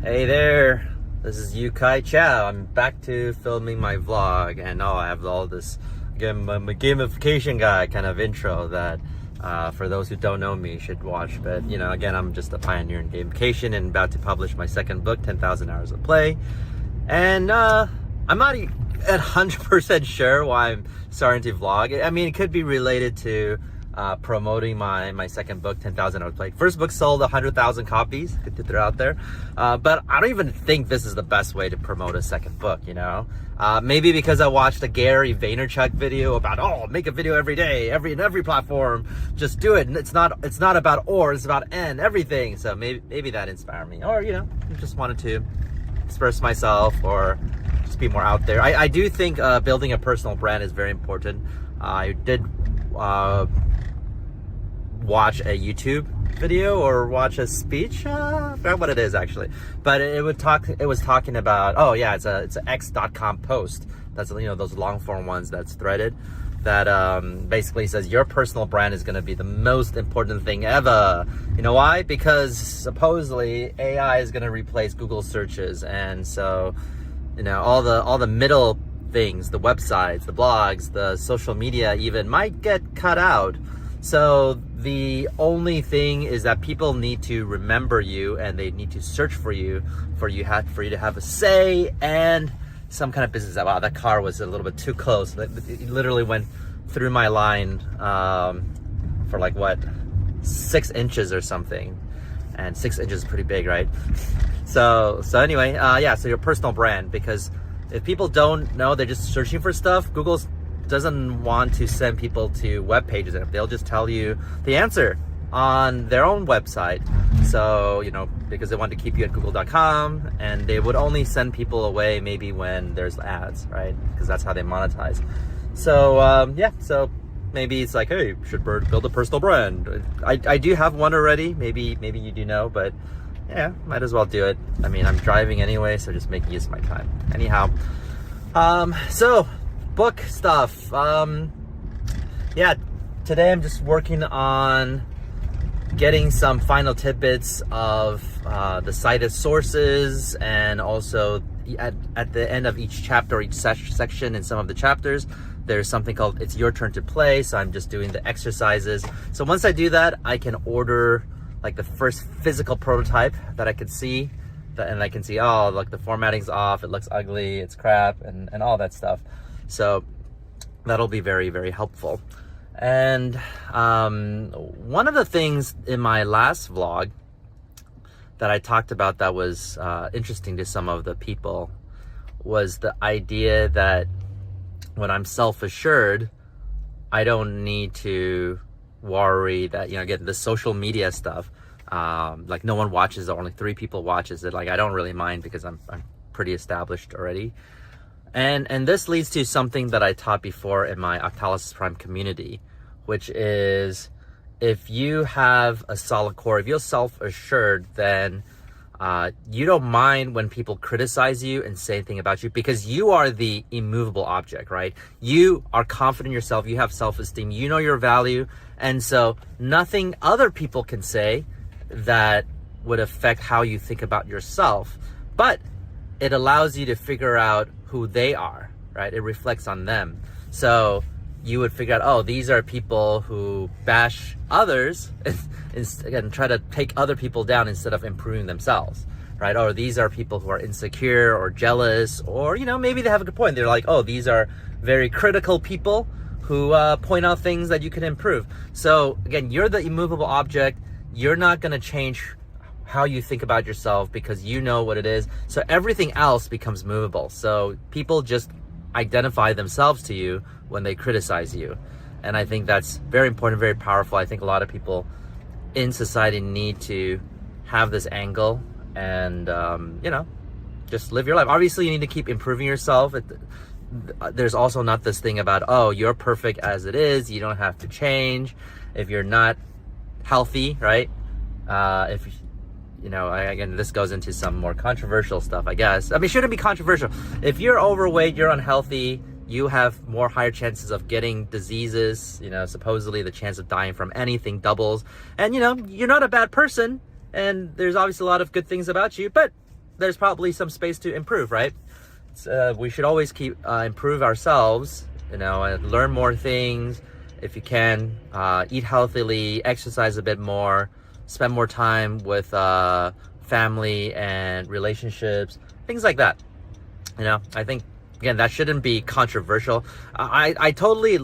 Hey there, this is Chou. I'm back to filming my vlog, and I have all this, again, my gamification guy kind of intro that for those who don't know me should watch. But again, I'm just a pioneer in gamification and about to publish my second book, 10,000 Hours of Play. And I'm not at 100% sure why I'm starting to vlog. I mean, it could be related to promoting my second book, 10,000 Hours of Play. First book sold 100,000 copies, good to throw out there. But I don't even think this is the best way to promote a second book, Maybe because I watched a Gary Vaynerchuk video about, make a video every day, in every platform, just do it. And it's not about it's about everything. So maybe that inspired me. Or, just wanted to express myself or just be more out there. I do think building a personal brand is very important. I did watch a YouTube video or watch a speech. I forgot what it is actually, but it was talking about, it's a x.com post. That's those long form ones that's threaded, that basically says your personal brand is going to be the most important thing ever. You know why? Because supposedly AI is going to replace Google searches, and so all the middle things, the websites, the blogs, the social media even might get cut out. So the only thing is that people need to remember you, and they need to search for you to have a say and some kind of business. Wow, that car was a little bit too close. It literally went through my line for 6 inches or something, and 6 inches is pretty big, right? So anyway, so your personal brand, because if people don't know, they're just searching for stuff. Google doesn't want to send people to web pages, and they'll just tell you the answer on their own website. So, because they want to keep you at google.com, and they would only send people away maybe when there's ads, right? Because that's how they monetize. So, so maybe it's like, hey, you should build a personal brand. I do have one already. Maybe you do know, but yeah, might as well do it. I mean, I'm driving anyway, so just making use of my time. Anyhow, so book stuff. Today I'm just working on getting some final tidbits of the cited sources, and also at the end of each chapter or each section in some of the chapters, there's something called It's Your Turn to Play. So I'm just doing the exercises. So once I do that, I can order the first physical prototype that I could see, and I can see, the formatting's off, it looks ugly, it's crap, and all that stuff. So that'll be very, very helpful. And one of the things in my last vlog that I talked about that was interesting to some of the people was the idea that when I'm self-assured, I don't need to worry that, again, the social media stuff, no one watches it, only 3 people watches it. I don't really mind because I'm pretty established already. And this leads to something that I taught before in my Octalysis Prime community, which is if you have a solid core, if you're self-assured, then you don't mind when people criticize you and say anything about you, because you are the immovable object, right? You are confident in yourself, you have self-esteem, you know your value, and so nothing other people can say that would affect how you think about yourself. But it allows you to figure out who they are, right? It reflects on them. So you would figure out, these are people who bash others and try to take other people down instead of improving themselves, right? Or these are people who are insecure or jealous, or, maybe they have a good point. They're like, these are very critical people who point out things that you can improve. So again, you're the immovable object. You're not going to change how you think about yourself because you know what it is. So everything else becomes movable. So people just identify themselves to you when they criticize you. And I think that's very important, very powerful. I think a lot of people in society need to have this angle and, just live your life. Obviously, you need to keep improving yourself. There's also not this thing about, you're perfect as it is, you don't have to change. If you're not healthy, right? Again, this goes into some more controversial stuff, I guess. I mean, it shouldn't be controversial. If you're overweight, you're unhealthy, you have more higher chances of getting diseases. Supposedly the chance of dying from anything doubles. And, you're not a bad person, and there's obviously a lot of good things about you, but there's probably some space to improve, right? We should always keep improve ourselves, and learn more things. If you can, eat healthily, exercise a bit more, spend more time with family and relationships, things like that. I think, again, that shouldn't be controversial. I totally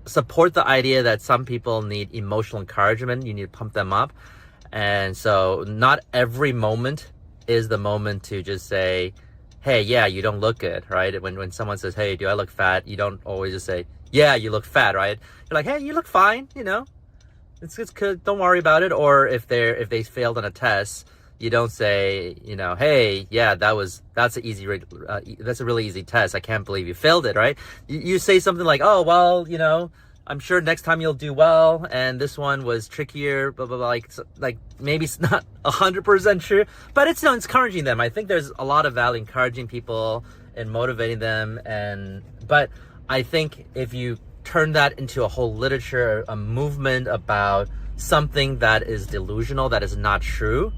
support the idea that some people need emotional encouragement. You need to pump them up. And so not every moment is the moment to just say, hey, yeah, you don't look good, right? When someone says, hey, do I look fat? You don't always just say, yeah, you look fat, right? You're like, hey, you look fine, it's good, don't worry about it. Or if they failed on a test, you don't say, hey, yeah, that's a really easy test. I can't believe you failed it, right? You say something like, oh, well, I'm sure next time you'll do well, and this one was trickier, blah, blah, blah. Like maybe it's not 100% true, but it's encouraging them. I think there's a lot of value encouraging people and motivating them. But I think if you turn that into a whole literature, a movement about something that is delusional, that is not true,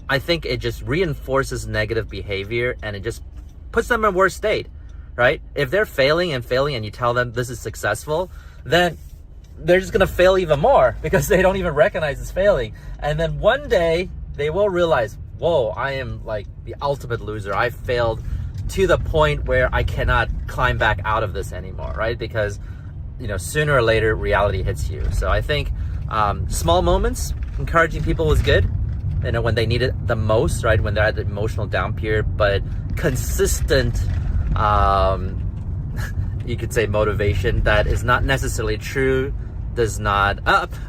I think it just reinforces negative behavior, and it just puts them in a worse state, right? If they're failing and you tell them this is successful, then they're just gonna fail even more because they don't even recognize it's failing. And then one day they will realize, whoa, I am like the ultimate loser. I failed to the point where I cannot climb back out of this anymore, right? Because, sooner or later reality hits you. So I think small moments, encouraging people was good, when they need it the most, right? When they're at the emotional down period, but consistent, you could say motivation that is not necessarily true, does not,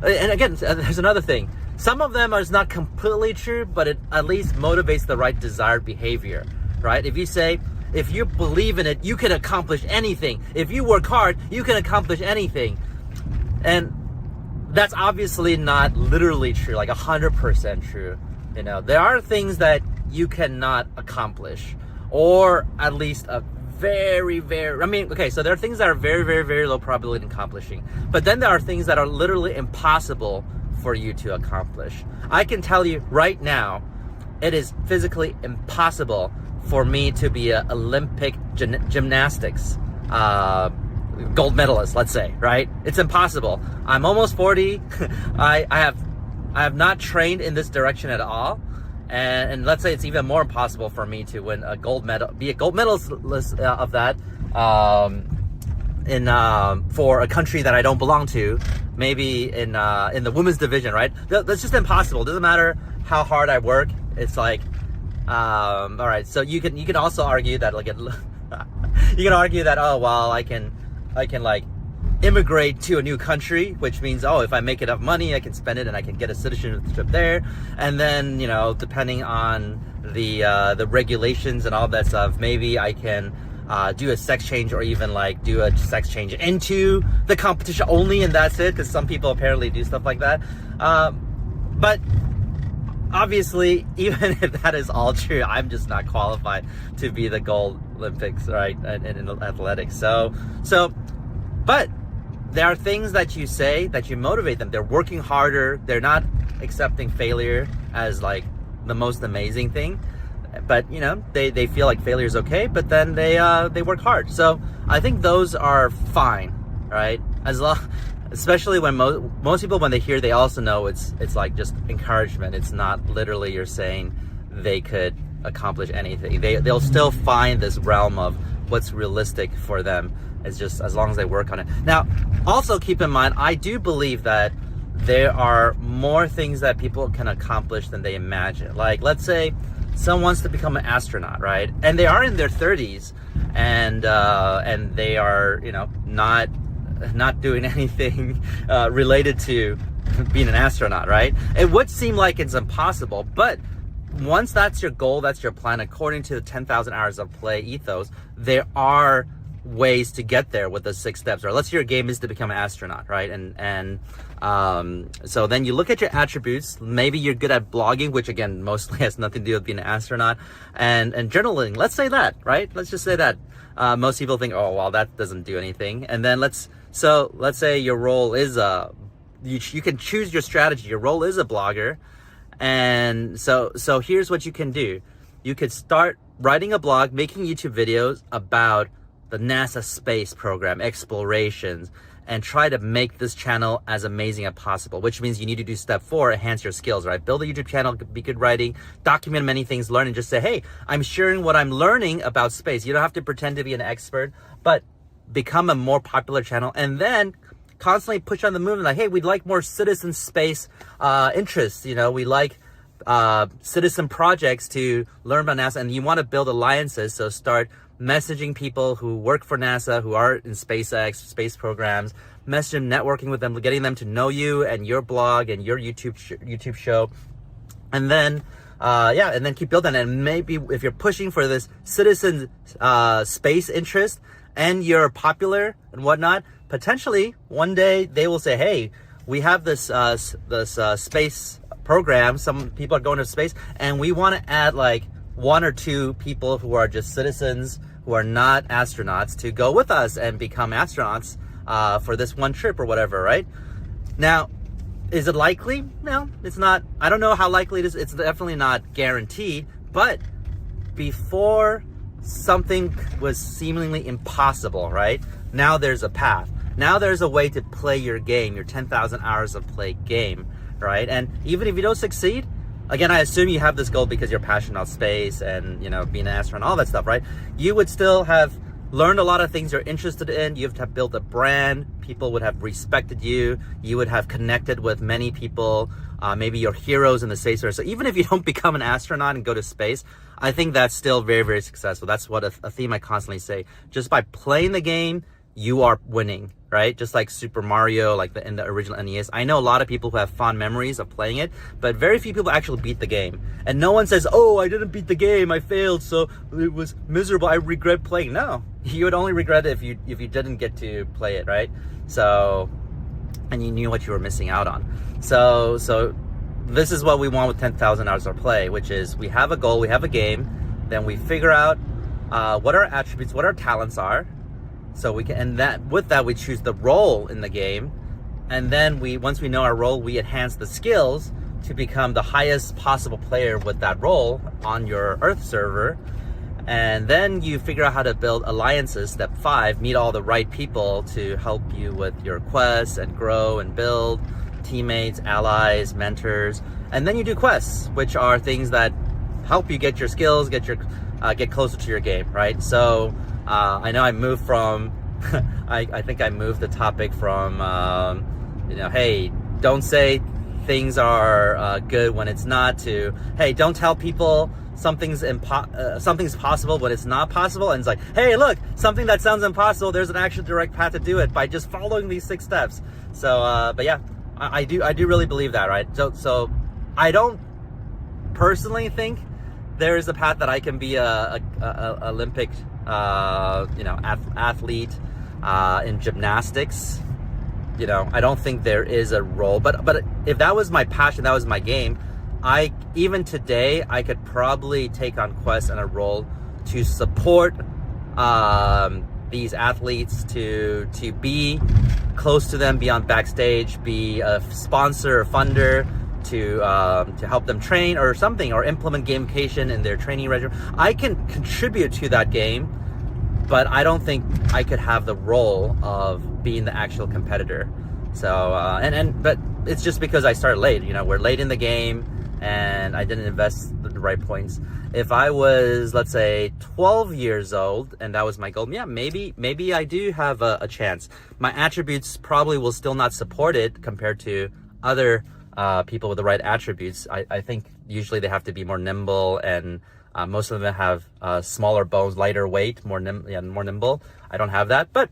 and again, there's another thing. Some of them are not completely true, but it at least motivates the right desired behavior, right? If you say, if you believe in it, you can accomplish anything. If you work hard, you can accomplish anything. And that's obviously not literally true, like 100% true. There are things that you cannot accomplish, or at least a very, very, so there are things that are very, very, very low probability in accomplishing. But then there are things that are literally impossible for you to accomplish. I can tell you right now, it is physically impossible for me to be an Olympic gymnastics gold medalist, let's say, right? It's impossible. I'm almost 40. I have not trained in this direction at all. And let's say it's even more impossible for me to win a gold medal, be a gold medalist of that for a country that I don't belong to, maybe in the women's division, right? That's just impossible. It doesn't matter how hard I work. It's like, all right. So you can also argue that you can argue that, oh well, I can like immigrate to a new country, which means, oh, if I make enough money, I can spend it and I can get a citizenship there. And then, depending on the regulations and all that stuff, maybe I can do a sex change, or even like do a sex change into the competition only, and that's it, because some people apparently do stuff like that. But obviously, even if that is all true, I'm just not qualified to be the gold Olympics, right, in athletics. But there are things that you say that you motivate them. They're working harder. They're not accepting failure as like the most amazing thing, but they feel like failure is okay. But then they work hard. So I think those are fine, right? Especially when most people, when they hear, they also know it's like just encouragement. It's not literally you're saying they could accomplish anything. They'll still find this realm of what's realistic for them. It's just as long as they work on it. Now, also keep in mind, I do believe that there are more things that people can accomplish than they imagine. Like, let's say someone wants to become an astronaut, right? And they are in their 30s, and they are, not doing anything related to being an astronaut, right? It would seem like it's impossible, but once that's your goal, that's your plan, according to the 10,000 hours of play ethos, there are ways to get there with the 6 steps. Or let's say your game is to become an astronaut, right? And so then you look at your attributes. Maybe you're good at blogging, which again mostly has nothing to do with being an astronaut, and journaling. Let's say that, right? Let's just say that. Most people think, oh well, that doesn't do anything. And then let's say your role is you can choose your strategy. Your role is a blogger, and so here's what you can do. you could start writing a blog, making YouTube videos about the NASA space program, explorations, and try to make this channel as amazing as possible, which means you need to do step 4, enhance your skills, right? Build a YouTube channel, be good writing, document many things, learn, and just say, hey, I'm sharing what I'm learning about space. You don't have to pretend to be an expert, but become a more popular channel, and then constantly push on the movement, like, hey, we'd like more citizen space interests. You know, we like citizen projects to learn about NASA, and you want to build alliances. So start messaging people who work for NASA, who are in SpaceX, space programs, message them, networking with them, getting them to know you and your blog and your YouTube show. And then, and then keep building. And maybe if you're pushing for this citizen space interest and you're popular and whatnot, potentially one day they will say, hey, we have this space program. Some people are going to space, and we want to add like 1 or 2 people who are just citizens, who are not astronauts, to go with us and become astronauts for this one trip or whatever, right? Now, is it likely? No, it's not. I don't know how likely it is. It's definitely not guaranteed. But before, something was seemingly impossible, right? Now there's a path. Now there's a way to play your game, your 10,000 hours of play game, right? And even if you don't succeed, again, I assume you have this goal because you're passionate about space and, you know, being an astronaut, all that stuff, right? You would still have learned a lot of things you're interested in. You have built a brand. People would have respected you. You would have connected with many people, maybe your heroes in the space race. So even if you don't become an astronaut and go to space, I think that's still very, very successful. That's what a theme I constantly say. Just by playing the game, you are winning, right? Just like Super Mario, like in the original NES. I know a lot of people who have fond memories of playing it, but very few people actually beat the game. And no one says, oh, I didn't beat the game, I failed, so it was miserable, I regret playing. No, you would only regret it if you didn't get to play it, right? So, and you knew what you were missing out on. So this is what we want with 10,000 hours of play, which is we have a goal, we have a game, then we figure out what our attributes, what our talents are. So we can, and that with that we choose the role in the game, and then once we know our role, we enhance the skills to become the highest possible player with that role on your Earth server. And then you figure out how to build alliances. Step 5, meet all the right people to help you with your quests and grow and build teammates, allies, mentors. And then you do quests, which are things that help you get your skills, get closer to your game, right? So I know I moved from, I think I moved the topic from, hey, don't say things are good when it's not, to, hey, don't tell people something's possible when it's not possible. And it's like, hey, look, something that sounds impossible, there's an actual direct path to do it by just following these 6 steps. So, but yeah, I do really believe that, right? So I don't personally think there is a path that I can be a Olympic athlete in gymnastics. I don't think there is a role, but if that was my passion, that was my game, even today I could probably take on quests and a role to support these athletes, to be close to them, be on backstage, be a sponsor or funder, to help them train or something, or implement gamification in their training regimen. I can contribute to that game, but I don't think I could have the role of being the actual competitor. So, but it's just because I started late. We're late in the game, and I didn't invest the right points. If I was, let's say, 12 years old, and that was my goal, yeah, maybe I do have a chance. My attributes probably will still not support it compared to other people with the right attributes. I think usually they have to be more nimble, and most of them have smaller bones, lighter weight, more nimble. I don't have that, but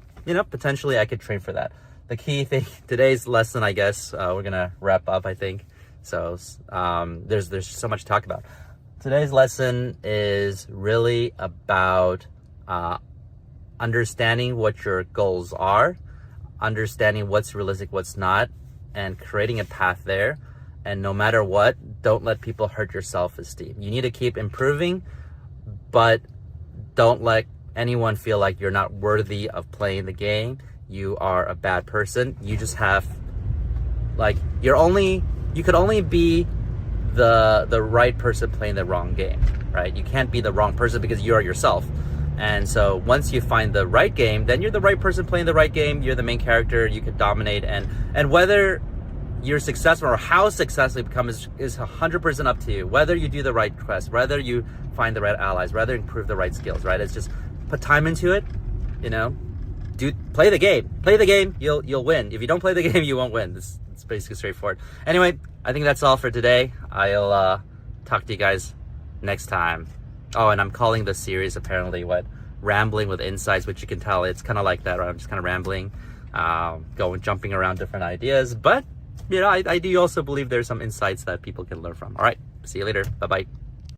potentially I could train for that. The key thing, today's lesson, I guess, we're gonna wrap up, I think. So there's so much to talk about. Today's lesson is really about understanding what your goals are, understanding what's realistic, what's not, and creating a path there. And no matter what, don't let people hurt your self-esteem. You need to keep improving, but don't let anyone feel like you're not worthy of playing the game. You are a bad person. You just have, you could only be the right person playing the wrong game, right? You can't be the wrong person because you are yourself. And so once you find the right game, then you're the right person playing the right game. You're the main character. You can dominate, and whether you're successful or how successful you become is 100% up to you. Whether you do the right quest, whether you find the right allies, whether you improve the right skills, right? It's just put time into it, you know. Play the game. Play the game. You'll win. If you don't play the game, you won't win. It's basically straightforward. Anyway, I think that's all for today. I'll talk to you guys next time. Oh, and I'm calling this series apparently Rambling with Insights, which you can tell it's kind of like that, right? I'm just kind of rambling, jumping around different ideas. But, you know, I do also believe there's some insights that people can learn from. All right, see you later. Bye-bye.